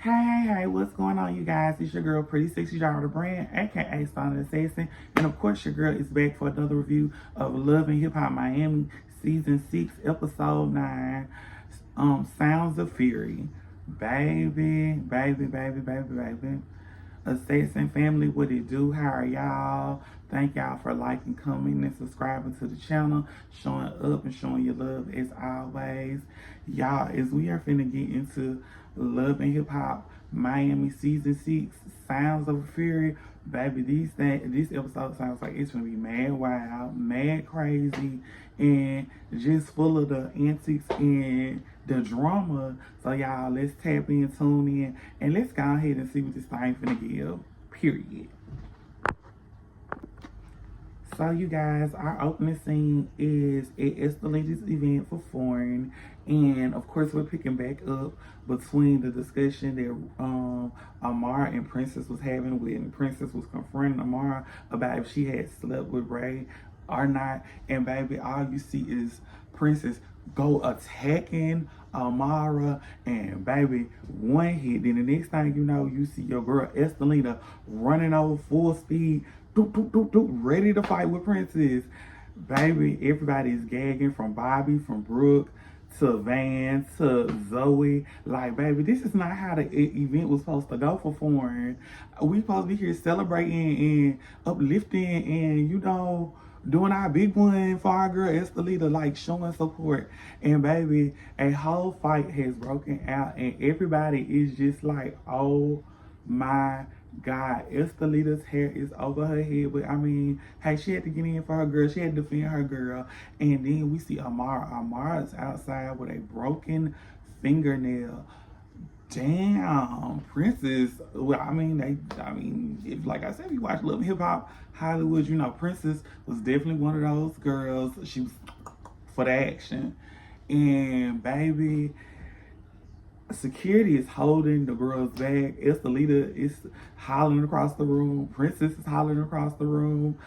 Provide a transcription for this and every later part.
Hey, what's going on, you guys? It's your girl, Pretty Sexy Daughter Brand, aka Son Assassin. And of course, your girl is back for another review of Love and Hip Hop Miami, Season 6, Episode 9, Sounds of Fury. Baby. Assassin family, what it do? How are y'all? Thank y'all for liking, commenting, and subscribing to the channel, showing up and showing your love as always. Y'all, as we are finna get into Love and Hip Hop Miami Season 6, Sounds of Fury. Baby, this episode sounds like it's gonna be mad wild, mad crazy, and just full of the antics and the drama. So y'all, let's tap in, tune in, and let's go ahead and see what this thing finna give. Period. So you guys, our opening scene is at Estelida's event for Fawn, and of course we're picking back up between the discussion that Amara and Princess was having when Princess was confronting Amara about if she had slept with Ray or not. And baby, all you see is Princess go attacking Amara, and baby, one hit. Then the next thing you know, you see your girl Estelina running over full speed, ready to fight with Princess. Baby, everybody's gagging, from Bobby, from Brooke, to Van, to Zoe. Like, baby, this is not how the event was supposed to go for Fawn. We supposed to be here celebrating and uplifting and, doing our big one for our girl Estelita, like showing support. And baby, a whole fight has broken out, and everybody is just like, oh my God, Estelita's hair is over her head. But I mean, hey, she had to get in for her girl. She had to defend her girl. And then we see Amara. Amara's outside with a broken fingernail. Damn, Princess. Well, if, like I said, if you watch Love and Hip Hop Hollywood, Princess was definitely one of those girls. She was for the action. And baby, security is holding the girls back. Estelita is hollering across the room. Princess is hollering across the room.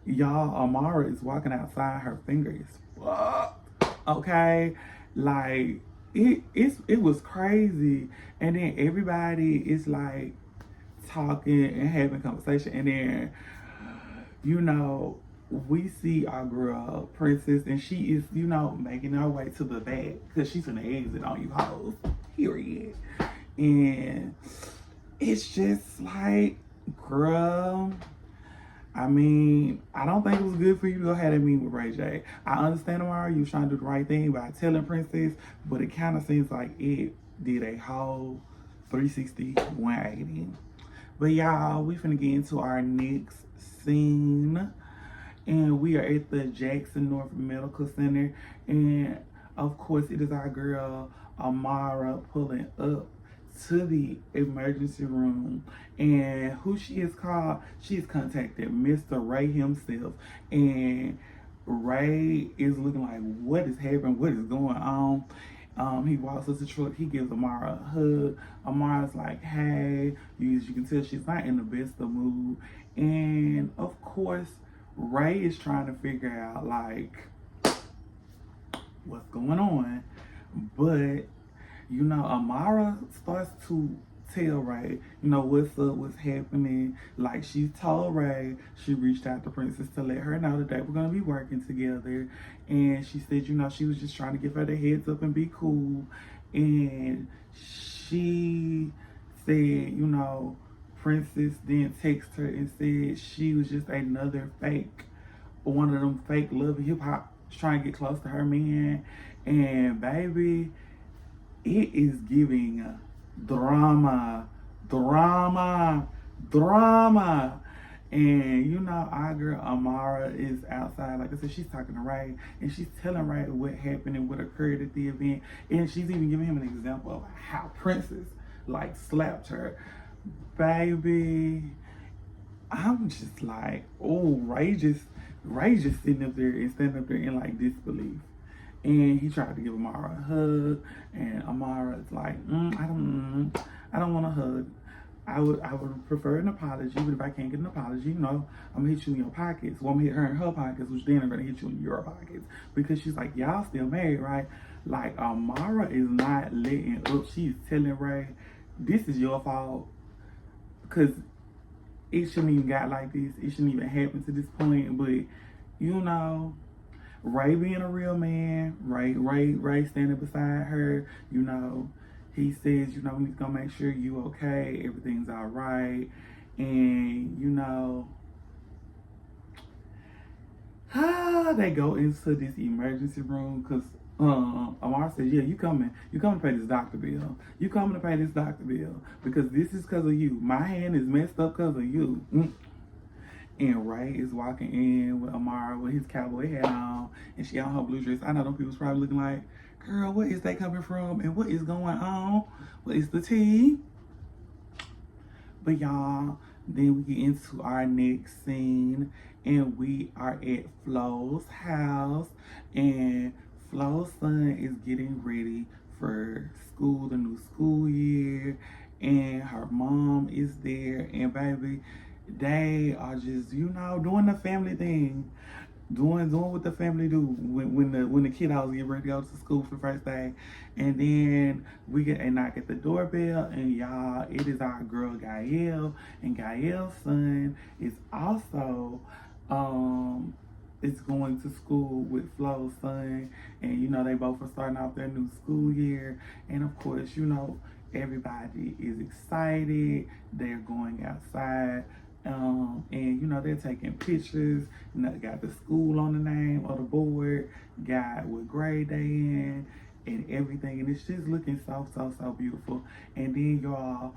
Y'all, Amara is walking outside. Her finger is fucked. Okay? Like, it was crazy. And then everybody is like talking and having conversation. And then, we see our girl Princess, and she is, making her way to the back because she's gonna exit on you hoes. Period. And it's just like, girl, I mean, I don't think it was good for you to go ahead and meet with Ray J. I understand, Amara, you was trying to do the right thing by telling Princess, but it kind of seems like it did a whole 360, 180. But y'all, we finna get into our next scene. And we are at the Jackson North Medical Center. And of course, it is our girl Amara pulling up to the emergency room. And who she is called, she's contacted Mr. Ray himself. And Ray is looking like, what is happening? What is going on? He walks up to the truck. He gives Amara a hug. Amara's like, hey. As you can tell, she's not in the best of mood. And of course, Ray is trying to figure out, like, what's going on. But, Amara starts to tell Ray, what's up, what's happening. Like, she told Ray, she reached out to Princess to let her know that they were going to be working together. And she said, she was just trying to give her the heads up and be cool. And she said, Princess then texted her and said she was just another one of them fake Love and Hip Hop trying to get close to her man. And baby, it is giving drama. And our girl Amara is outside. Like I said, she's talking to Ray, and she's telling Ray what happened and what occurred at the event. And she's even giving him an example of how Princess, like, slapped her. Baby, I'm just like, oh, Ray just sitting up there and standing up there in like disbelief. And he tried to give Amara a hug, and Amara's like, I don't want a hug. I would prefer an apology, but if I can't get an apology, I'm gonna hit you in your pockets. Well, I'm gonna hit her in her pockets, which then I'm gonna hit you in your pockets. Because she's like, y'all still married, right? Like, Amara is not letting up. She's telling Ray this is your fault. Because it shouldn't even got like this. It shouldn't even happen to this point. But, you know, Ray being a real man, Ray standing beside her, you know, he says, you know, he's gonna make sure you okay, everything's all right. And, you know, they go into this emergency room because Amara says, yeah, you coming to pay this doctor bill. You coming to pay this doctor bill because this is because of you. My hand is messed up because of you. And Ray is walking in with Amara with his cowboy hat on, and she on her blue dress. I know them people's probably looking like, girl, where is they coming from and what is going on? What is the tea? But y'all, then we get into our next scene, and we are at Flo's house, and Flo's son is getting ready for school, the new school year, and her mom is there, and baby, they are just, you know, doing the family thing. Doing what the family do when the kiddos get ready to go to school for the first day. And then we get a knock at the doorbell, and y'all, it is our girl Gael, and Gael's son is also is going to school with Flo's son, and you know they both are starting off their new school year, and of course, you know, everybody is excited. They're going outside. And you know, they're taking pictures. You know, got the school on the name of the board, got what grade they in, and everything. And it's just looking so beautiful. And then y'all,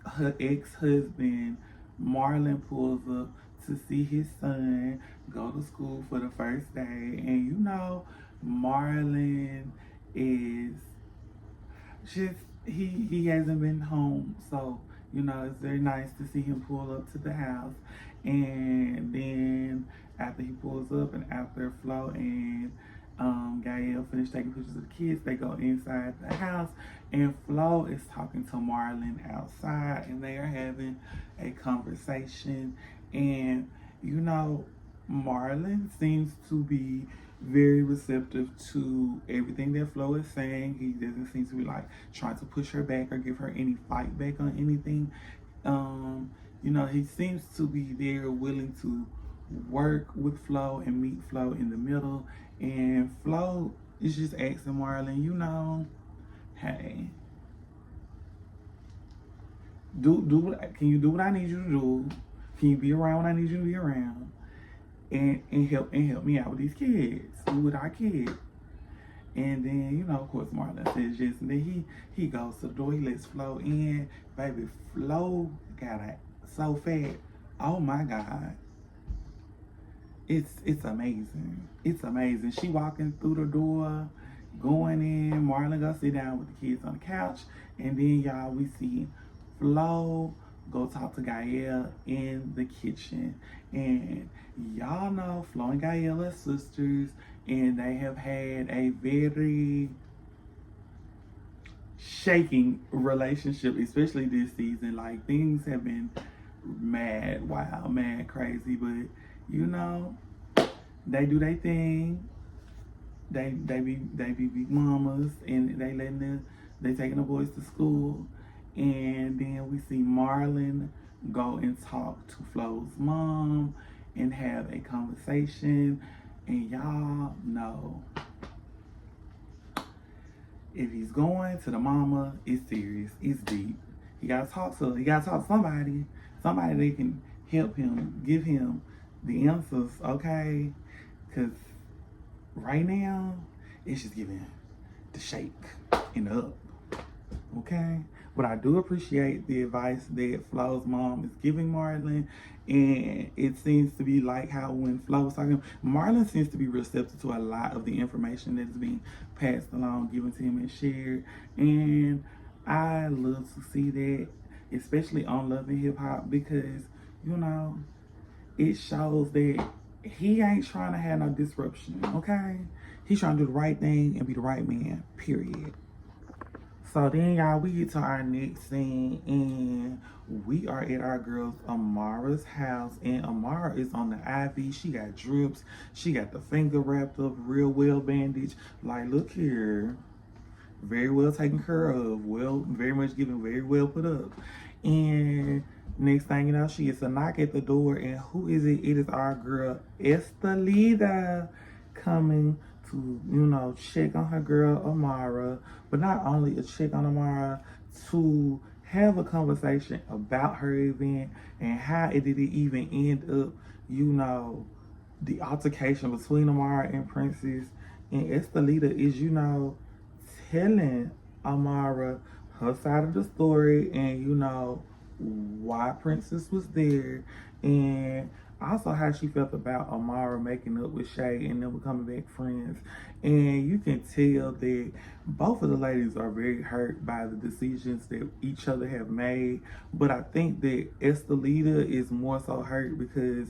her ex-husband, Marlon, pulls up to see his son go to school for the first day. And you know, Marlon is just, he hasn't been home. So, you know, it's very nice to see him pull up to the house. And then after he pulls up and after Flo and Gael finish taking pictures of the kids, they go inside the house, and Flo is talking to Marlon outside, and they are having a conversation. And, you know, Marlon seems to be very receptive to everything that Flo is saying. He doesn't seem to be like trying to push her back or give her any fight back on anything. You know, he seems to be there willing to work with Flo and meet Flo in the middle. And Flo is just asking Marlon, you know, hey, can you do what I need you to do? Can you be around when I need you to be around? And help me out with these kids, with our kids. And then, you know, of course, Marlon says yes. And then he goes to the door, he lets Flo in. Baby, Flo got it so fat. Oh my God. It's amazing. It's amazing. She walking through the door, going in. Marlon go sit down with the kids on the couch. And then, y'all, we see Flo go talk to Gael in the kitchen. And y'all know Flo and Gael are sisters, and they have had a very shaking relationship, especially this season. Like, things have been mad, wild, mad, crazy, but you know, they do their thing. They be big mamas, and they taking the boys to school. And then we see Marlon go and talk to Flo's mom and have a conversation. And y'all know, if he's going to the mama, it's serious, it's deep. He gotta talk to somebody that can help him, give him the answers, okay? Because right now, it's just giving the shake and the up, okay? But I do appreciate the advice that Flo's mom is giving Marlon. And it seems to be like how when Flo was talking, Marlon seems to be receptive to a lot of the information that is being passed along, given to him and shared. And I love to see that, especially on Love and Hip Hop, because, you know, it shows that he ain't trying to have no disruption, okay? He's trying to do the right thing and be the right man, period. So then, y'all, we get to our next scene, and we are at our girl's Amara's house, and Amara is on the IV. She got drips. She got the finger wrapped up real well bandaged. Like, look here. very well taken care of, well, very much given, very well put up. And next thing you know, she gets a knock at the door, and who is it? It is our girl Estelita coming to, check on her girl Amara, but not only a check on Amara, to have a conversation about her event and how it did it even end up, the altercation between Amara and Princess. And Estelita is, telling Amara her side of the story and, why Princess was there, and also how she felt about Amara making up with Shay and them becoming back friends. And you can tell that both of the ladies are very hurt by the decisions that each other have made. But I think that Estelita is more so hurt because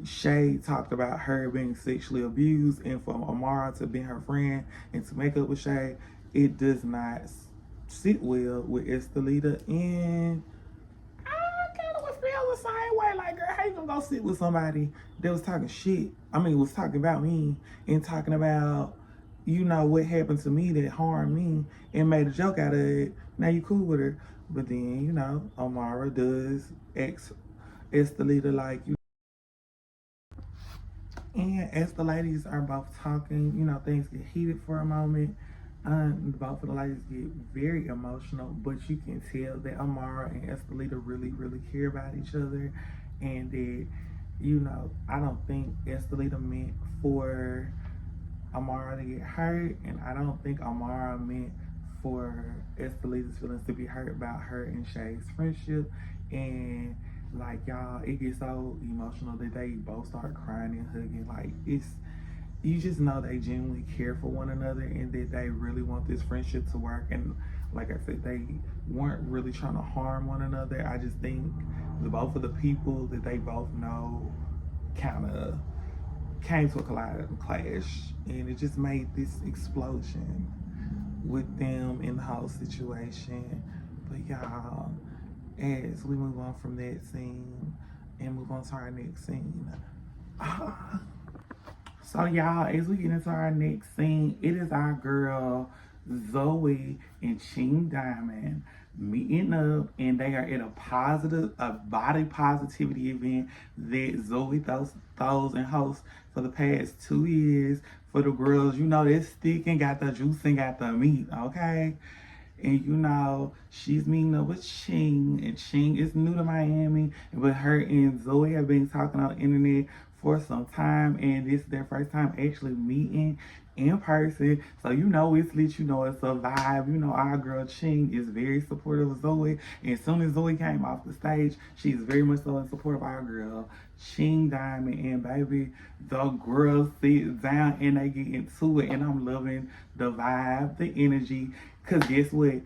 Shay talked about her being sexually abused, and for Amara to be her friend and to make up with Shay, it does not sit well with Estelita. And I kind of feel the same way. Like, girl, how you gonna go sit with somebody that was talking shit? I mean, was talking about me and talking about, what happened to me that harmed me and made a joke out of it. Now you cool with her. But then, Amara does ex Estelita like, and as the ladies are both talking, things get heated for a moment. Both of the ladies get very emotional, but you can tell that Amara and Estelita really, really care about each other. And that, I don't think Estelita meant for Amara to get hurt, and I don't think Amara meant for Estelita's feelings to be hurt about her and Shay's friendship. And like, y'all, it gets so emotional that they both start crying and hugging. Like, you just know they genuinely care for one another and that they really want this friendship to work. And like I said, they weren't really trying to harm one another. I just think both of the people that they both know kind of came to a clash, and it just made this explosion with them in the whole situation. But y'all, as we move on from that scene and move on to our next scene. So y'all, as we get into our next scene, it is our girl Zoe and China Diamond meeting up, and they are at a body positivity event that Zoe throws and hosts for the past 2 years for the girls. That stick and got the juice and got the meat, okay? And she's meeting up with Ching, and Ching is new to Miami, but her and Zoe have been talking on the internet for some time, and this is their first time actually meeting in person. So it's lit, it's a vibe. Our girl Ching is very supportive of Zoe, and as soon as Zoe came off the stage, she's very much so in support of our girl China Diamond. And baby, the girls sit down and they get into it, and I'm loving the vibe, the energy. Cause guess what?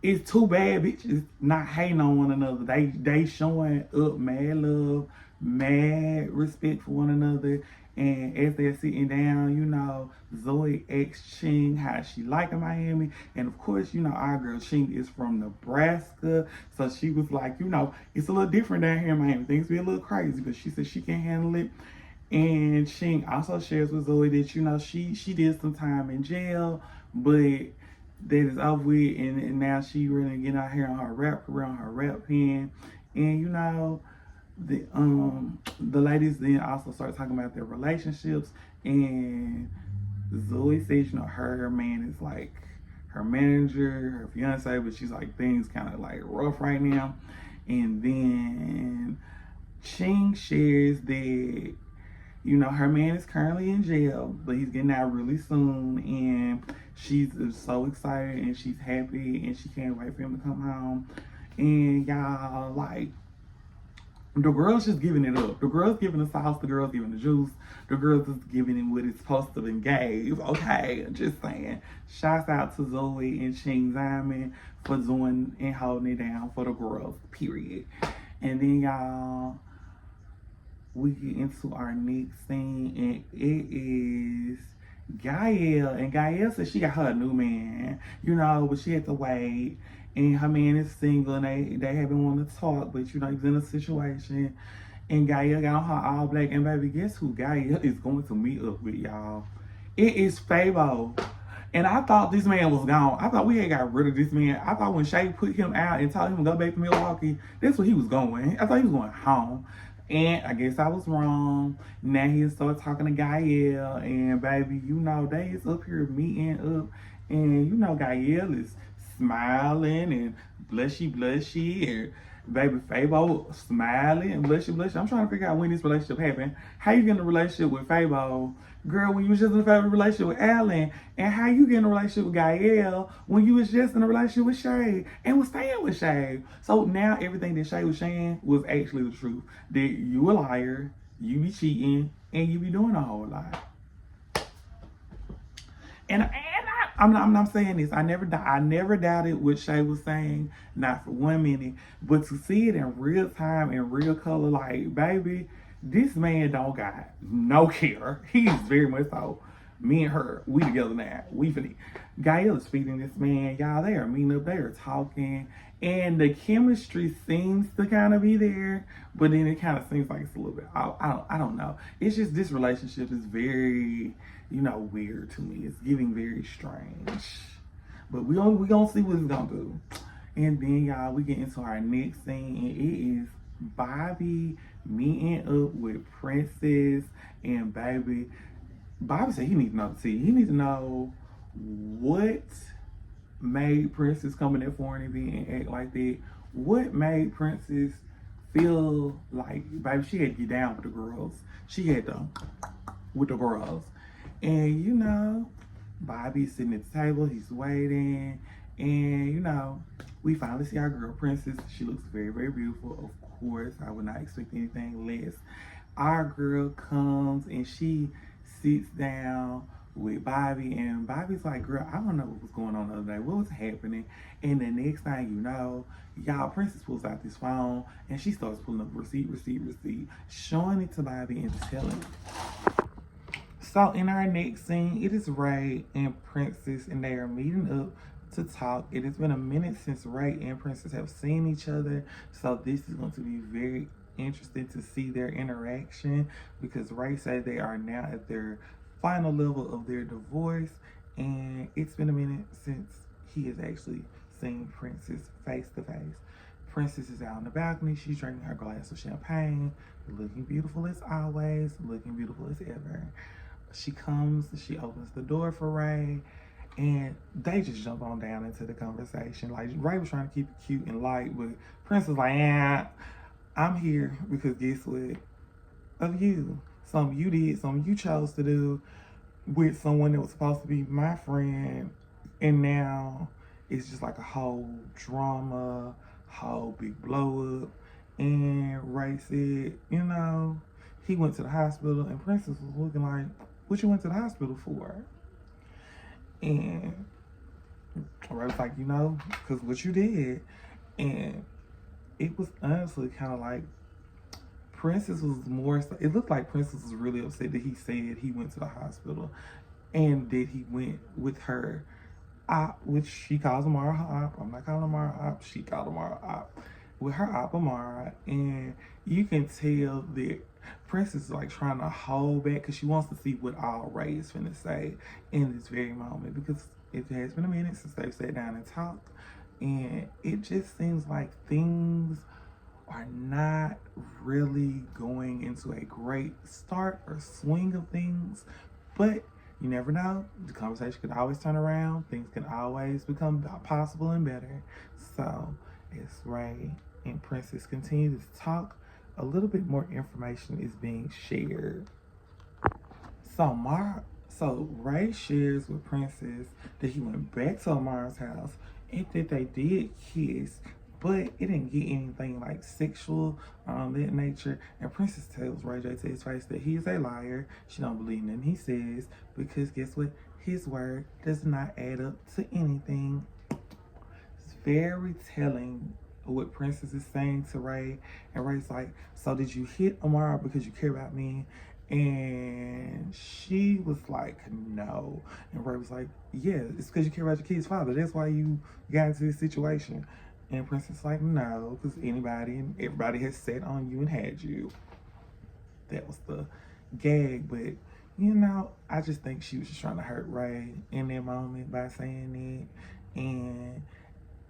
It's two bad bitches not hating on one another. They showing up mad love, mad respect for one another. And as they're sitting down, Zoe asked Ching how she liked Miami. And of course, our girl Ching is from Nebraska. So she was like, it's a little different down here in Miami. Things be a little crazy, but she said she can handle it. And Ching also shares with Zoe that, she did some time in jail, but that is over with, and now she really getting out here on her rap career, on her rap pen. And the ladies then also start talking about their relationships, and Zoe says, her man is like her manager, her fiance, but she's like, things kind of like rough right now. And then Ching shares that her man is currently in jail, but he's getting out really soon, and she's so excited and she's happy and she can't wait for him to come home. And y'all, like, the girls just giving it up. The girls giving the sauce, the girls giving the juice, the girls is giving it what it's supposed to be gave. Okay, just saying. Shouts out to Zoe and China Diamond for doing and holding it down for the girls, period. And then y'all, we get into our next scene, and it is Gael. And Gael said she got her a new man, but she had to wait. And her man is single, and they haven't wanted to talk, but he's in a situation. And Gael got on her all black, and baby, guess who Gael is going to meet up with, y'all? It is Fabo. And I thought this man was gone. I thought we had got rid of this man. I thought when Shay put him out and told him to go back to Milwaukee, that's where he was going. I thought he was going home. And I guess I was wrong. Now he started talking to Gael. And baby, you know, they is up here meeting up. And you know, Gael is smiling and blushy. And baby Fabo smiling and blushy. I'm trying to figure out when this relationship happened. How you get in a relationship with Fabo? Girl, when you was just in a favorite relationship with Alan, and how you get in a relationship with Gael when you was just in a relationship with Shay and was staying with Shay. So now everything that Shay was saying was actually the truth. That you a liar, you be cheating, and you be doing a whole lot. And I'm not saying this. I never doubted what Shay was saying, not for 1 minute. But to see it in real time, in real color, like, baby, this man don't got no care. He's very much so. Me and her, we together now. We finna. Gael is feeding this man. Y'all, they are meeting up. They are talking. And the chemistry seems to kind of be there. But then it kind of seems like it's a little bit, I don't know. It's just this relationship is very, you know, weird to me. It's getting very strange. But we gonna see what it's gonna do. And then, y'all, we get into our next scene. And it is Bobby meeting up with Princess. And baby, Bobby said he needs to know the tea. He needs to know what made Princess come in that foreign event and act like that. What made Princess feel like, baby, she had to get down with the girls. She had to with the girls. And you know, Bobby's sitting at the table, he's waiting, and you know, we finally see our girl Princess. She looks very, very beautiful. Of course, I would not expect anything less. Our girl comes and she sits down with Bobby, and Bobby's like, girl, I don't know what was going on the other day. What was happening? And the next thing you know, y'all, Princess pulls out this phone and she starts pulling up receipt, showing it to Bobby and telling. So in our next scene, it is Ray and Princess, and they are meeting up to talk. It has been a minute since Ray and Princess have seen each other, so this is going to be very interesting to see their interaction, because Ray said they are now at their final level of their divorce, and it's been a minute since he has actually seen Princess face to face. Princess is out on the balcony. She's drinking her glass of champagne, looking beautiful as always, looking beautiful as ever. She comes, she opens the door for Ray, and they just jump on down into the conversation. Like, Ray was trying to keep it cute and light, but Princess was like, yeah, I'm here because guess what? Of you. Something you did, something you chose to do with someone that was supposed to be my friend, and now it's just like a whole drama, whole big blow up. And Ray said, you know, he went to the hospital, and Princess was looking like, what you went to the hospital for? And Ray was like, you know, because what you did. And it was honestly kind of like, Princess was more, it looked like Princess was really upset that he said he went to the hospital and that he went with her op, which she calls Amara her op. I'm not calling Amara op, she called Amara op. With her op Amara, and you can tell that Princess is like trying to hold back because she wants to see what all Ray is finna say in this very moment, because it has been a minute since they've sat down and talked, and it just seems like things are not really going into a great start or swing of things, but you never know. The conversation can always turn around. Things can always become possible and better. So as Ray and Princess continue to talk, a little bit more information is being shared. So Ray shares with Princess that he went back to Amara's house and that they did kiss, but it didn't get anything like sexual that nature. And Princess tells Ray J to his face that he is a liar. She don't believe nothing he says, because guess what? His word does not add up to anything. It's very telling what Princess is saying to Ray. And Ray's like, so did you hit Amara because you care about me? And she was like, no. And Ray was like, yeah, it's because you care about your kid's father. That's why you got into this situation. And Princess like, no, because anybody and everybody has sat on you and had you. That was the gag. But You know, I just think she was just trying to hurt Ray in that moment by saying it. And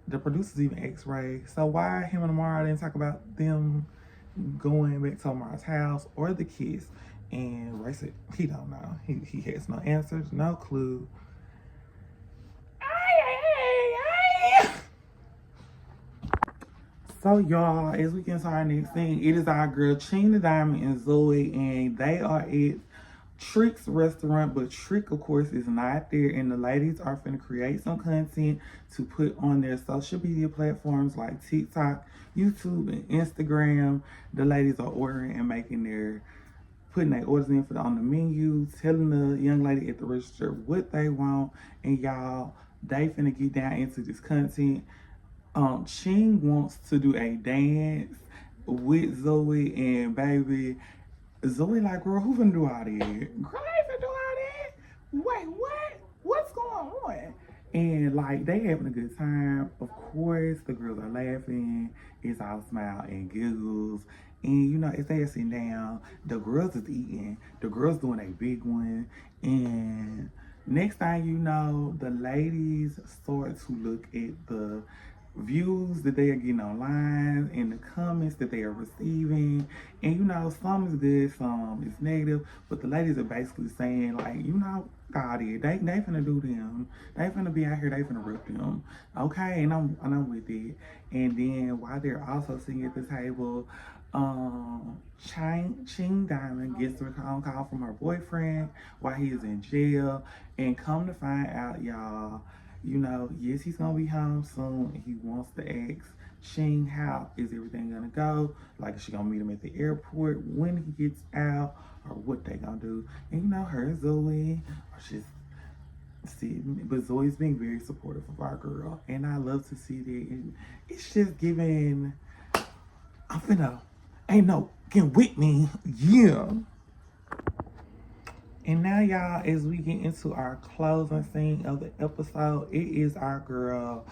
the producers even asked Ray, so why him and Amara didn't talk about them going back to Amara's house or the kiss? And Ray said he don't know. He has no answers, no clue. So y'all, as we get into our next thing, it is our girl China Diamond and Zoe, and they are at Trick's restaurant, but Trick, of course, is not there, and the ladies are finna create some content to put on their social media platforms like TikTok, YouTube, and Instagram. The ladies are ordering and putting their orders in on the menu, telling the young lady at the register what they want, and y'all, they finna get down into this content. Ching wants to do a dance with Zoe, and baby, Zoe like, girl, who finna do all that? Girl, I ain't finna do all that. Wait, what? What's going on? And like, they having a good time. Of course, the girls are laughing. It's all smile and giggles. And you know, as they're sitting down, the girls is eating. The girls doing a big one. And next thing you know, the ladies start to look at the views that they are getting online and the comments that they are receiving. And you know, some is good, some is negative, but the ladies are basically saying, like, you know, God, they finna do them. They finna be out here, they finna rip them. Okay, and I'm with it. And then while they're also sitting at the table, Ching Diamond gets a phone call from her boyfriend while he is in jail. And come to find out, y'all, you know, yes, he's gonna be home soon. He wants to ask Ching, how is everything gonna go? Like, is she gonna meet him at the airport when he gets out, or what they gonna do? And you know, her and Zoe are just but Zoe's being very supportive of our girl, and I love to see that. And it's just giving, I'm finna, ain't no getting with me, yeah. And now, y'all, as we get into our closing scene of the episode, it is our girl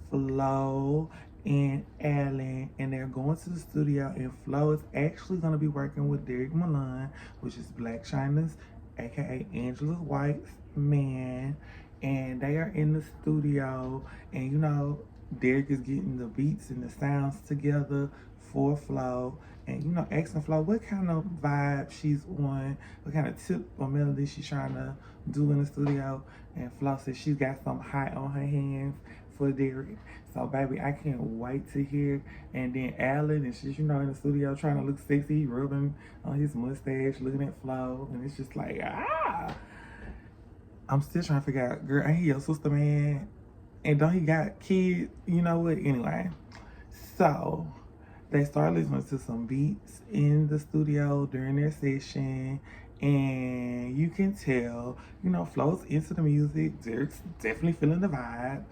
Flo and Alan, and they're going to the studio, and Flo is actually going to be working with Derek Milan, which is Black China's, aka Angela White's man, and they are in the studio, and you know, Derek is getting the beats and the sounds together for Flo, and you know, asking Flo what kind of vibe she's on, what kind of tip or melody she's trying to do in the studio. And Flo says she's got something hot on her hands for Derek. So baby, I can't wait to hear. And then Alan is just, you know, in the studio trying to look sexy, rubbing on his mustache, looking at Flo, and it's just like, I'm still trying to figure out, girl, ain't he your sister, man? And don't he got kids? You know what? Anyway, so they start listening to some beats in the studio during their session, and you can tell, you know, Flo's into the music. Derek's definitely feeling the vibe,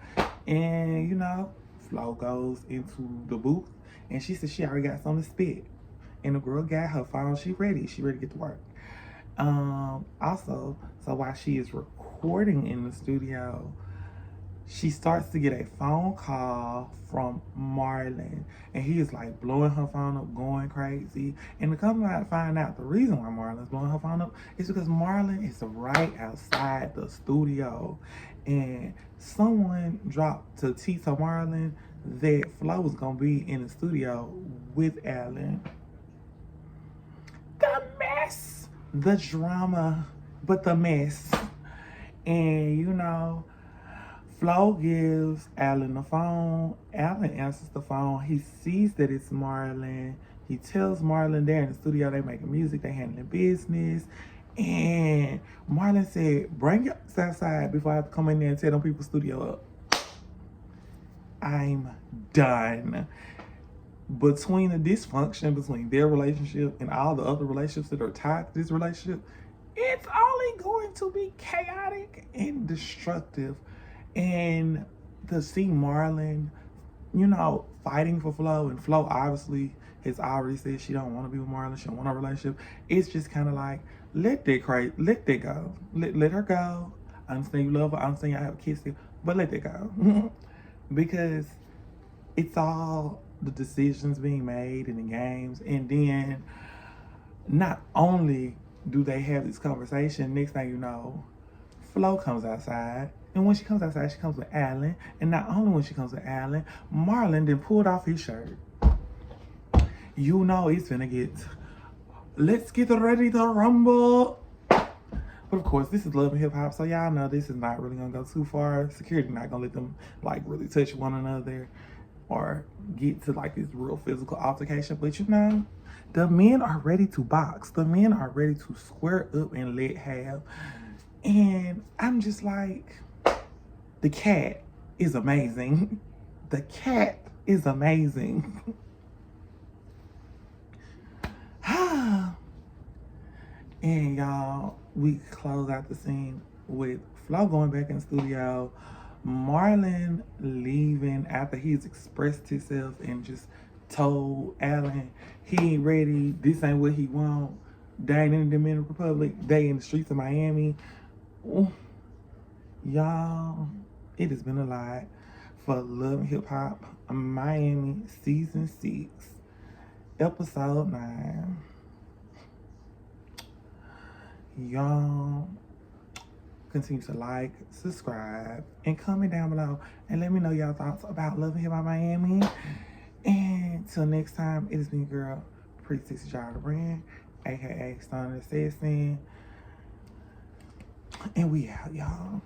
and you know, Flo goes into the booth, and she says she already got something to spit, and the girl got her phone. She ready to get to work. Also, so while she is recording in the studio, she starts to get a phone call from Marlon, and he is like blowing her phone up, going crazy. And to come out and find out the reason why Marlon's blowing her phone up is because Marlon is right outside the studio, and someone dropped to Tito Marlon that Flo was gonna be in the studio with Alan. The mess, the drama, but the mess. And you know, Flo gives Alan the phone. Alan answers the phone. He sees that it's Marlon. He tells Marlon they're in the studio, they making music, they handling business. And Marlon said, bring your ass outside before I have to come in there and tear them people's studio up. I'm done. Between the dysfunction between their relationship and all the other relationships that are tied to this relationship, it's only going to be chaotic and destructive. And to see Marlon, you know, fighting for Flo, and Flo obviously has already said she don't want to be with Marlon, she don't want a relationship. It's just kind of like, let that go. Let her go. I understand you love her, I understand y'all have kids, but let that go. Because it's all the decisions being made in the games. And then not only do they have this conversation? Next thing you know, Flo comes outside. And when she comes outside, she comes with Alan. And not only when she comes with Alan, Marlon then pulled off his shirt. You know it's finna get, let's get ready to rumble. But of course, this is Love and Hip Hop, so y'all know this is not really gonna go too far. Security not gonna let them like really touch one another or get to like this real physical altercation. But you know, the men are ready to box. The men are ready to square up and let have. And I'm just like, the cat is amazing. The cat is amazing. And y'all, we close out the scene with Flo going back in the studio, Marlon leaving after he's expressed himself and just told Alan he ain't ready, this ain't what he want. They ain't in the Dominican Republic, they in the streets of Miami. Ooh. Y'all, it has been a lot for Love and Hip Hop Miami Season 6, Episode 9. Y'all continue to like, subscribe, and comment down below and let me know y'all thoughts about Love and Hip Hop Miami. And till next time, it has been your girl, Pretty Sexy Child Brand, aka Stone Assassin. And we out, y'all.